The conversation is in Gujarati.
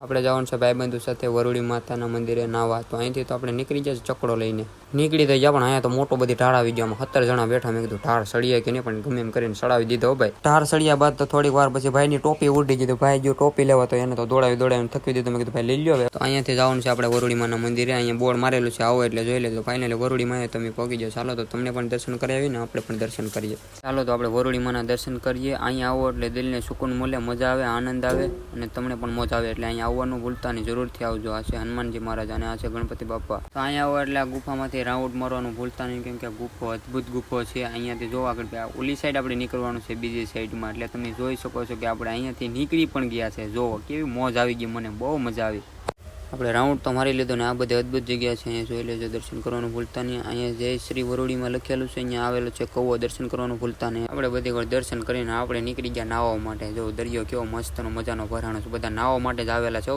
આપણે જવાનું છે ભાઈબંધુ સાથે વરુડી માતાના મંદિરે નાવા. તો અહીંથી તો આપણે નીકળી જાય ચકડો લઈને નીકળી થઈ ગયા. પણ અહીંયા તો મોટો બધી ઢાળ આવી ગયો. 17 જણા બેઠા. મેં કીધું ઢાળ સળીએ કે નહીં, પણ ગમે એમ કરીને સડાવી દીધો ભાઈ. ઢાળ સળિયા બાદ તો થોડીક વાર પછી ભાઈની ટોપી ઉડી ગઈ. ભાઈ જો ટોપી લેવા તો એને તો દોડાવી થકી દીધું. મેં કીધું ભાઈ લઈ લ્યો. તો અહીંયાથી જવાનું છે આપણે વરુડી માના મંદિરે. અહીંયા બોર્ડ મારેલું છે, આવો એટલે જોઈ લેજો. ફાઇનલી વરુડી માં તમે પહોંચી જાઓ. ચાલો તો તમને પણ દર્શન કરાવી ને આપણે પણ દર્શન કરીએ. ચાલો તો આપણે વરુડી માના દર્શન કરીએ. અહીંયા આવો એટલે દિલને સુકૂન મળે, મજા આવે, આનંદ આવે અને તમને પણ મોજ આવે. એટલે અહીંયા આવવાનું ભૂલતા નહીં, જરૂરથી આવજો. આ છે હનુમાનજી મહારાજ અને આ છે ગણપતિ બાપા. તો અહીંયા આવો એટલે આ ગુફામાંથી રાઉન્ડ મારવાનું ભૂલતા નહીં, કેમ કે ગુફો અદભુત ગુફો છે. અહીંયાથી જોવા આગળ ઓલી સાઈડ આપણે નીકળવાનું છે, બીજી સાઈડમાં. એટલે તમે જોઈ શકો છો કે આપણે અહીંયાથી નીકળી પણ ગયા છે. જોવો કેવી મોજ આવી ગઈ, મને બહુ મજા આવી. આપણે રાઉન્ડ તો મારી લીધો ને આ બધી અદભુત જગ્યા છે. અહીંયા જોઈ લેજો, દર્શન કરવાનું ભૂલતા નહીં. અહીંયા જય શ્રી વરુડીમાં લખેલું છે, અહીંયા આવેલો છે કૌવો, દર્શન કરવાનું ભૂલતા નહીં. આપણે બધી વાર દર્શન કરીને આપણે નીકળી ગયા નાવા માટે. જો દરિયો કેવો મસ્તનો મજાનો ભરાણો છે, બધા નાવા માટે જ આવેલા છે.